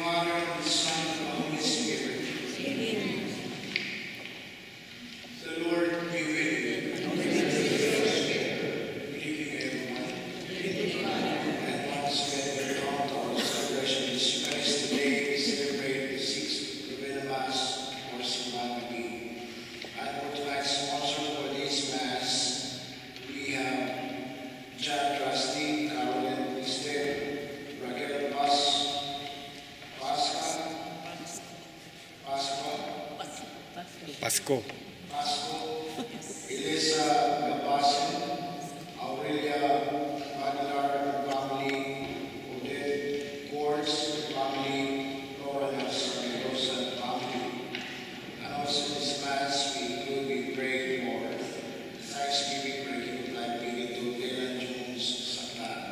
Father, and the Son, and the Holy Spirit. Amen. The Lord be with you. And with your spirit. Good evening, everyone. And once again, we count our celebration of Jesus Christ. Today we celebrate the 6th Novena Mass or Simbang Gabi. And for tonight's sponsor for this Mass, we have John Trusty, Caroline Mister, Raquel Pasko. Elisa Gabasin, Aurelia Maglar family, Odette Courts family, Lawrence Rosa family. And also in this Mass, we pray for Thanksgiving, breaking of life, being to Ellen Jones Saklan.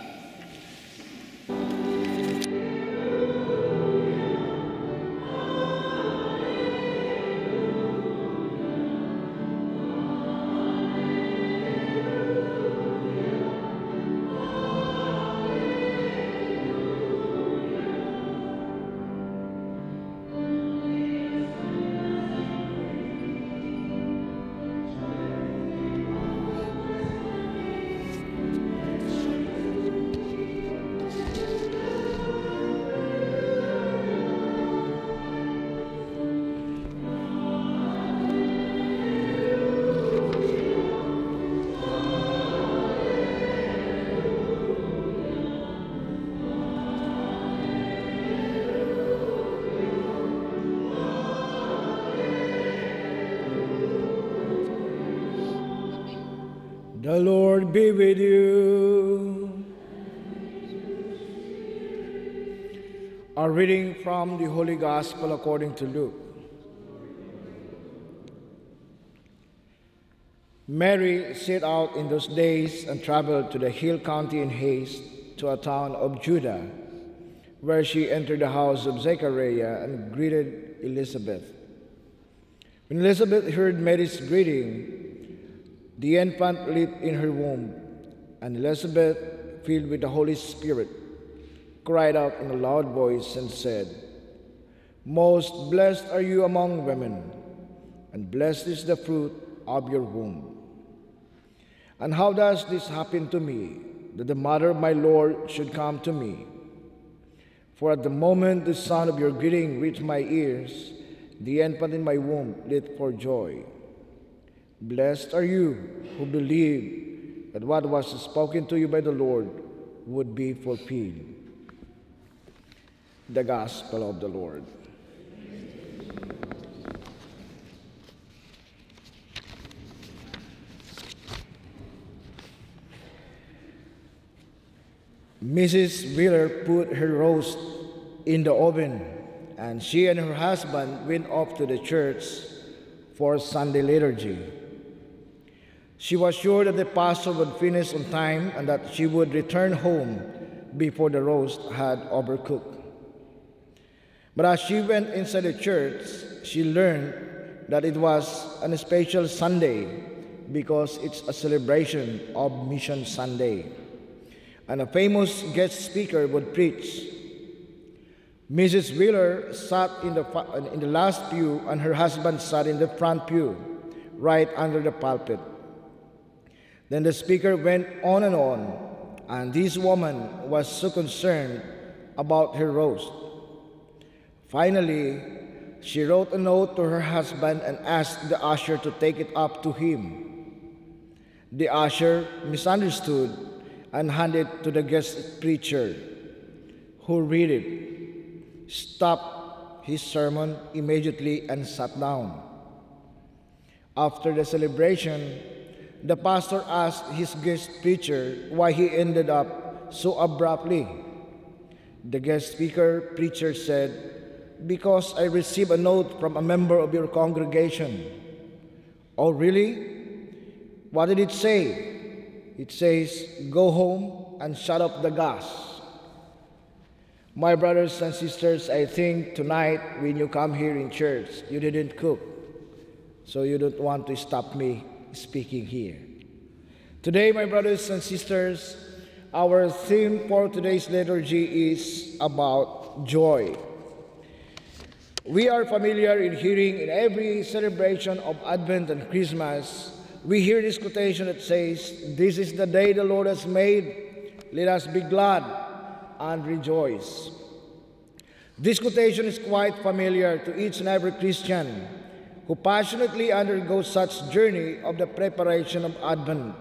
The Lord be with you. A reading from the Holy Gospel according to Luke. Mary set out in those days and traveled to the hill country in haste to a town of Judah, where she entered the house of Zechariah and greeted Elizabeth. When Elizabeth heard Mary's greeting, the infant leaped in her womb, and Elizabeth, filled with the Holy Spirit, cried out in a loud voice and said, "Most blessed are you among women, and blessed is the fruit of your womb. And how does this happen to me, that the mother of my Lord should come to me? For at the moment the sound of your greeting reached my ears, the infant in my womb leaped for joy. Blessed are you who believe that what was spoken to you by the Lord would be fulfilled." The Gospel of the Lord. Mrs. Wheeler put her roast in the oven, and she and her husband went off to the church for Sunday liturgy. She was sure that the pastor would finish on time and that she would return home before the roast had overcooked. But as she went inside the church, she learned that it was a special Sunday because it's a celebration of Mission Sunday, and a famous guest speaker would preach. Mrs. Wheeler sat in the last pew, and her husband sat in the front pew, right under the pulpit. Then the speaker went on, and this woman was so concerned about her roast. Finally, she wrote a note to her husband and asked the usher to take it up to him. The usher misunderstood and handed it to the guest preacher, who read it, stopped his sermon immediately, and sat down. After the celebration, the pastor asked his guest preacher why he ended up so abruptly. The guest speaker preacher said, "Because I received a note from a member of your congregation." "Oh, really? What did it say?" "It says, 'Go home and shut up the gas.'" My brothers and sisters, I think tonight when you come here in church, you didn't cook, so you don't want to stop me speaking here. Today, my brothers and sisters, our theme for today's liturgy is about joy. We are familiar in hearing in every celebration of Advent and Christmas, we hear this quotation that says, "This is the day the Lord has made. Let us be glad and rejoice." This quotation is quite familiar to each and every Christian who passionately undergoes such journey of the preparation of Advent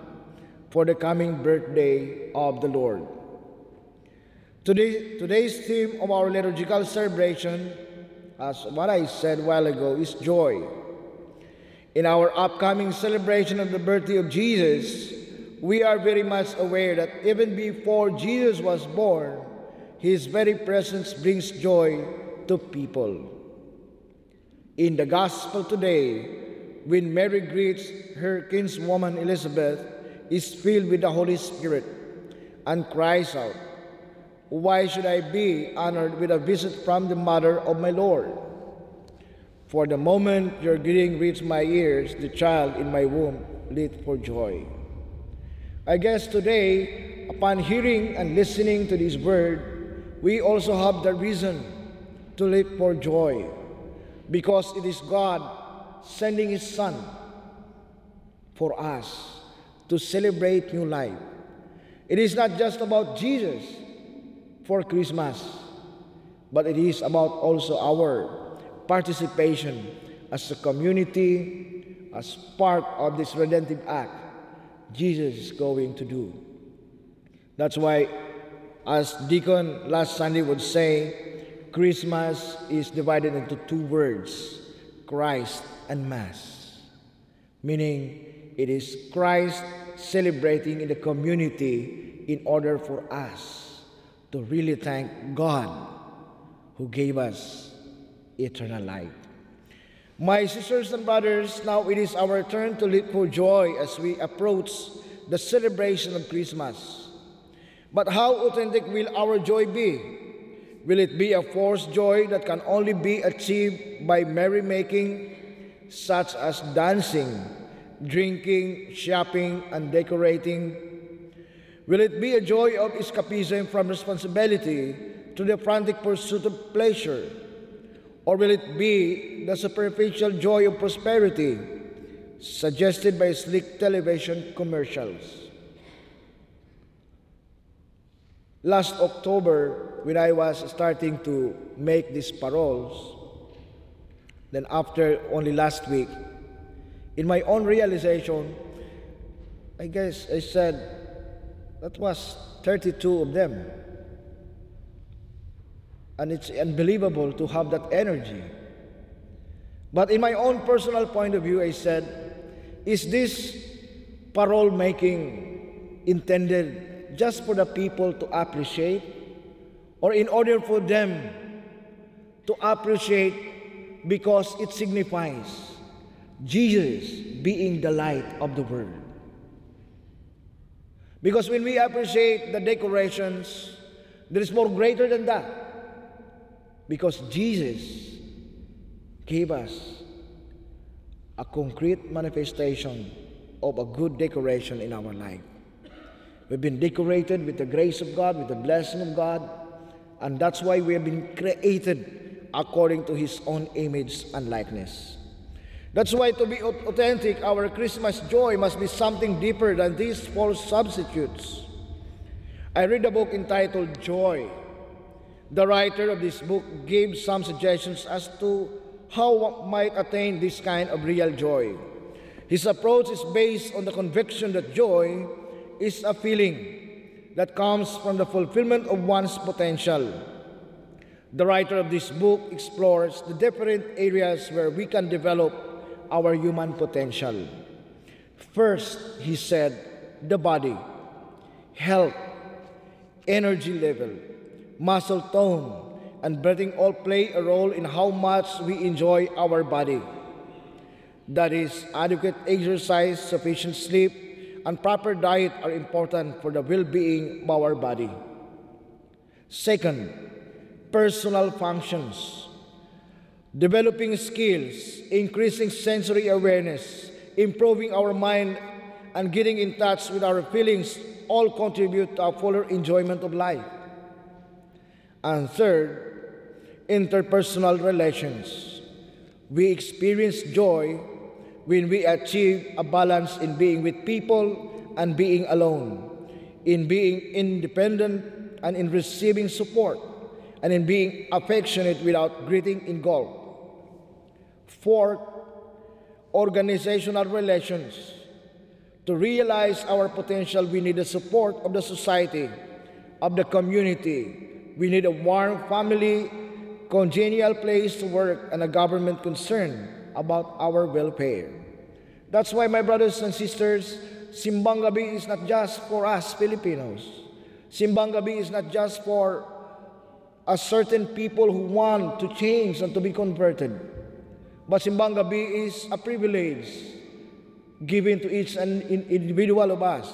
for the coming birthday of the Lord. Today's theme of our liturgical celebration, as what I said a while ago, is joy. In our upcoming celebration of the birthday of Jesus, we are very much aware that even before Jesus was born, His very presence brings joy to people. In the Gospel today, when Mary greets her kinswoman Elizabeth, is filled with the Holy Spirit and cries out, "Why should I be honored with a visit from the mother of my Lord? For the moment your greeting reached my ears, the child in my womb leaped for joy." I guess today, upon hearing and listening to this word, we also have the reason to leap for joy, because it is God sending His Son for us to celebrate new life. It is not just about Jesus for Christmas, but it is about also our participation as a community, as part of this redemptive act Jesus is going to do. That's why, as Deacon last Sunday would say, Christmas is divided into two words, Christ and Mass. Meaning, it is Christ celebrating in the community in order for us to really thank God who gave us eternal life. My sisters and brothers, now it is our turn to leap for joy as we approach the celebration of Christmas. But how authentic will our joy be? Will it be a forced joy that can only be achieved by merrymaking, such as dancing, drinking, shopping, and decorating? Will it be a joy of escapism from responsibility to the frantic pursuit of pleasure? Or will it be the superficial joy of prosperity suggested by sleek television commercials? Last October, when I was starting to make these paroles, then after only last week, in my own realization, I guess I said, that was 32 of them. And it's unbelievable to have that energy. But in my own personal point of view, I said, is this parole making intended just for the people to appreciate, or in order for them to appreciate because it signifies Jesus being the light of the world? Because when we appreciate the decorations, there is more greater than that. Because Jesus gave us a concrete manifestation of a good decoration in our life. We've been decorated with the grace of God, with the blessing of God, and that's why we have been created according to His own image and likeness. That's why to be authentic, our Christmas joy must be something deeper than these false substitutes. I read a book entitled Joy. The writer of this book gave some suggestions as to how one might attain this kind of real joy. His approach is based on the conviction that joy is a feeling that comes from the fulfillment of one's potential. The writer of this book explores the different areas where we can develop our human potential. First, he said, the body, health, energy level, muscle tone, and breathing all play a role in how much we enjoy our body. That is, adequate exercise, sufficient sleep, and proper diet are important for the well-being of our body. Second, personal functions. Developing skills, increasing sensory awareness, improving our mind, and getting in touch with our feelings all contribute to a fuller enjoyment of life. And third, interpersonal relations. We experience joy when we achieve a balance in being with people and being alone, in being independent and in receiving support, and in being affectionate without greeting in goal. Fourth, organizational relations. To realize our potential, we need the support of the society, of the community. We need a warm family, congenial place to work, and a government concerned about our welfare. That's why, my brothers and sisters, Simbang Gabi is not just for us Filipinos. Simbang Gabi is not just for a certain people who want to change and to be converted. But Simbang Gabi is a privilege given to each individual of us.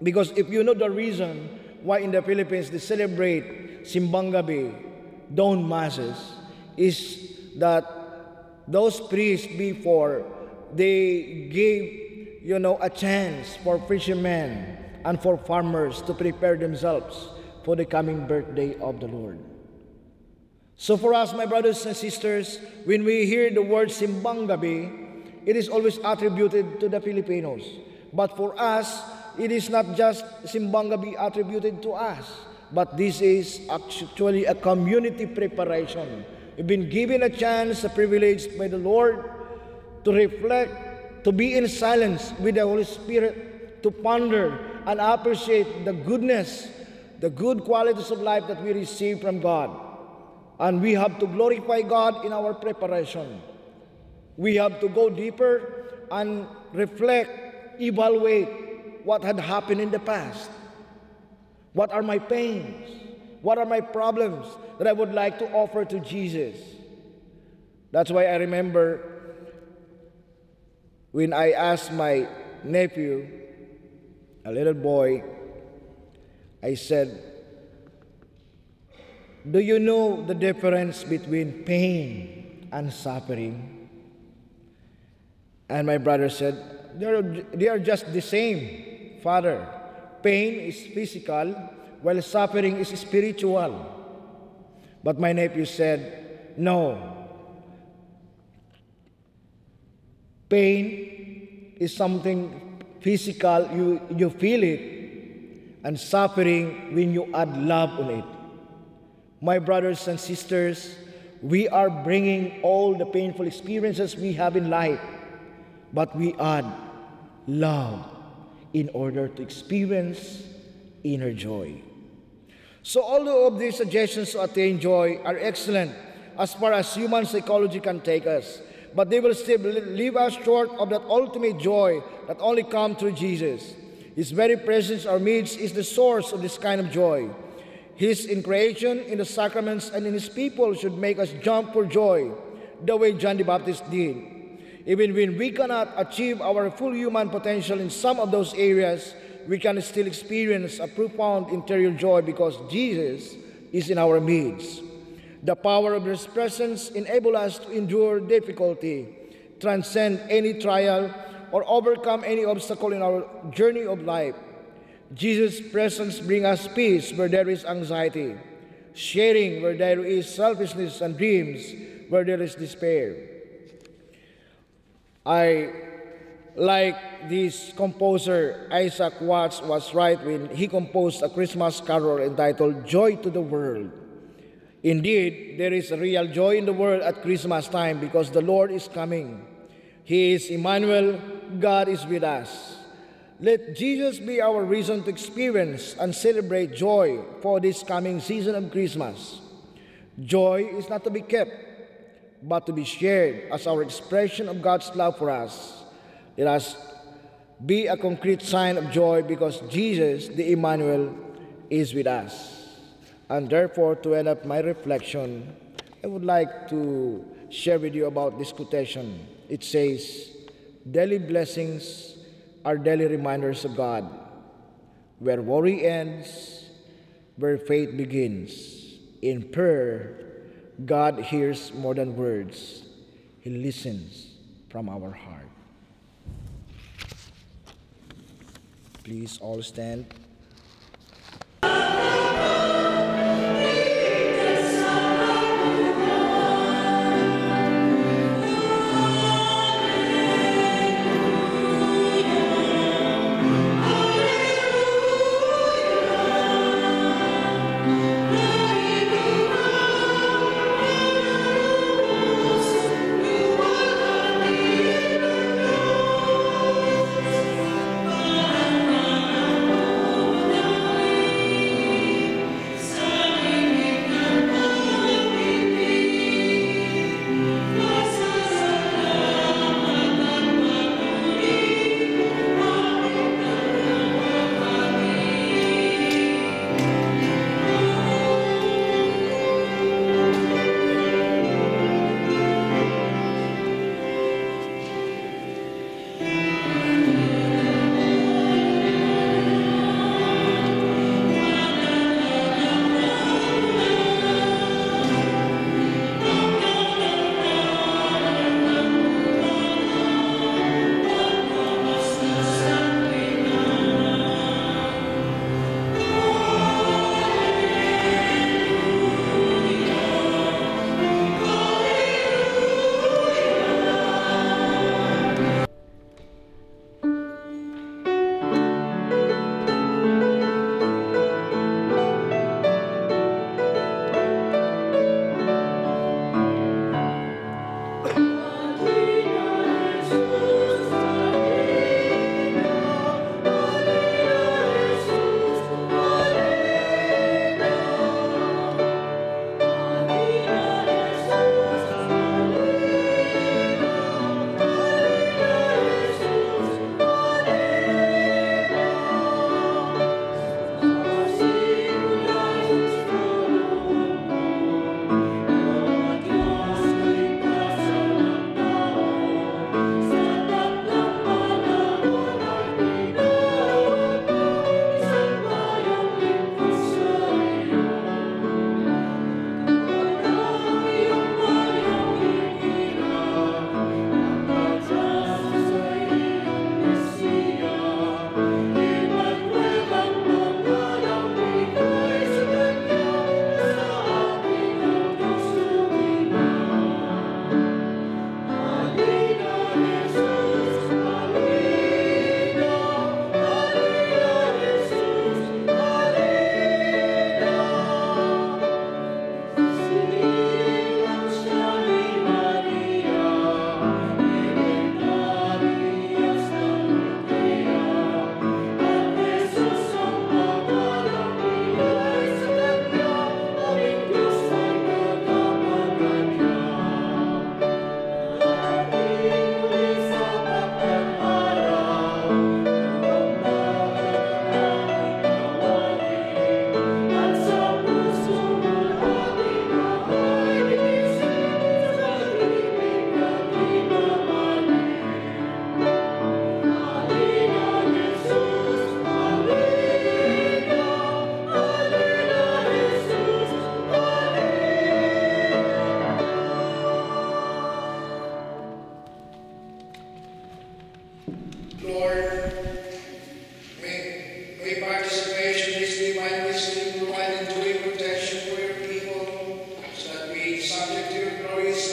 Because if you know the reason why in the Philippines they celebrate Simbang Gabi, dawn masses, is that those priests before, they gave, a chance for fishermen and for farmers to prepare themselves for the coming birthday of the Lord. So for us, my brothers and sisters, when we hear the word Simbang Gabi, it is always attributed to the Filipinos. But for us, it is not just Simbang Gabi attributed to us, but this is actually a community preparation. We've been given a chance, a privilege by the Lord to reflect, to be in silence with the Holy Spirit, to ponder and appreciate the goodness, the good qualities of life that we receive from God. And we have to glorify God in our preparation. We have to go deeper and reflect, evaluate what had happened in the past. What are my pains? What are my problems that I would like to offer to Jesus? That's why I remember when I asked my nephew, a little boy, I said, do you know the difference between pain and suffering? And my brother said, they are just the same, Father. Pain is physical, while suffering is spiritual. But my nephew said, no. Pain is something physical, you feel it, and suffering when you add love on it. My brothers and sisters, we are bringing all the painful experiences we have in life, but we add love in order to experience inner joy. So all of these suggestions to attain joy are excellent as far as human psychology can take us, but they will still leave us short of that ultimate joy that only comes through Jesus. His very presence in our midst is the source of this kind of joy. His in creation, in the sacraments, and in His people should make us jump for joy, the way John the Baptist did. Even when we cannot achieve our full human potential in some of those areas, we can still experience a profound interior joy because Jesus is in our midst. The power of His presence enables us to endure difficulty, transcend any trial, or overcome any obstacle in our journey of life. Jesus' presence brings us peace where there is anxiety, sharing where there is selfishness, and dreams where there is despair. I like this composer, Isaac Watts, was right when he composed a Christmas carol entitled Joy to the World. Indeed, there is a real joy in the world at Christmas time because the Lord is coming. He is Emmanuel, God is with us. Let Jesus be our reason to experience and celebrate joy for this coming season of Christmas. Joy is not to be kept, but to be shared as our expression of God's love for us. Let us be a concrete sign of joy because Jesus, the Emmanuel, is with us. And therefore, to end up my reflection, I would like to share with you about this quotation. It says, daily blessings are daily reminders of God. Where worry ends, where faith begins. In prayer, God hears more than words. He listens from our heart. Please all stand.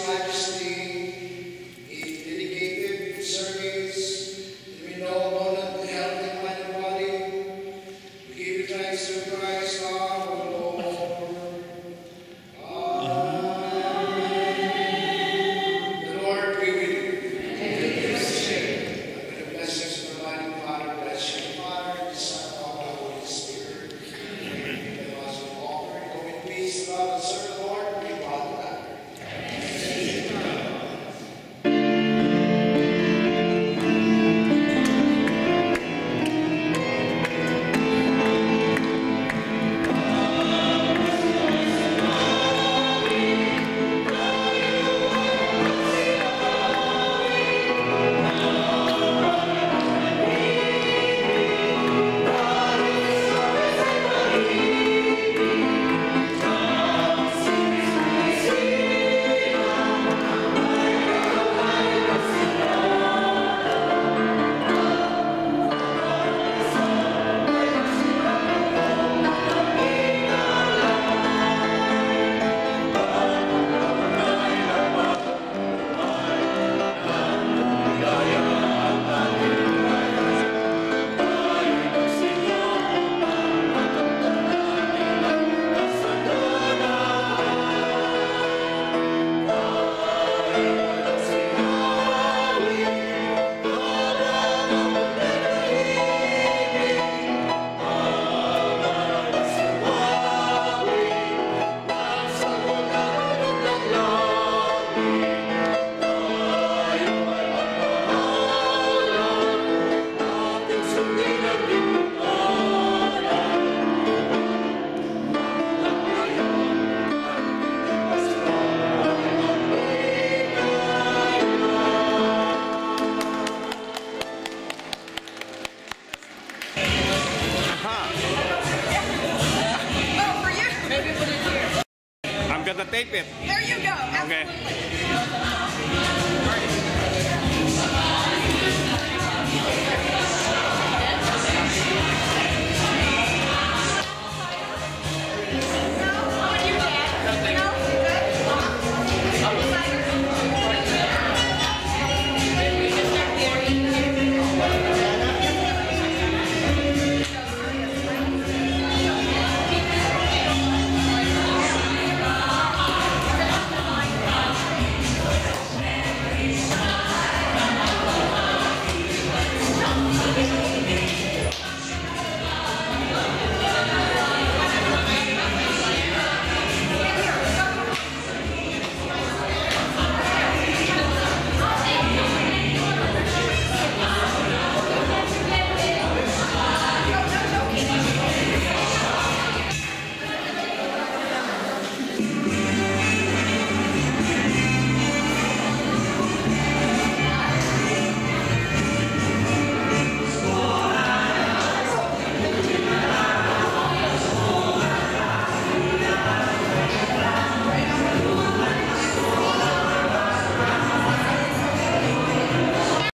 Majesty,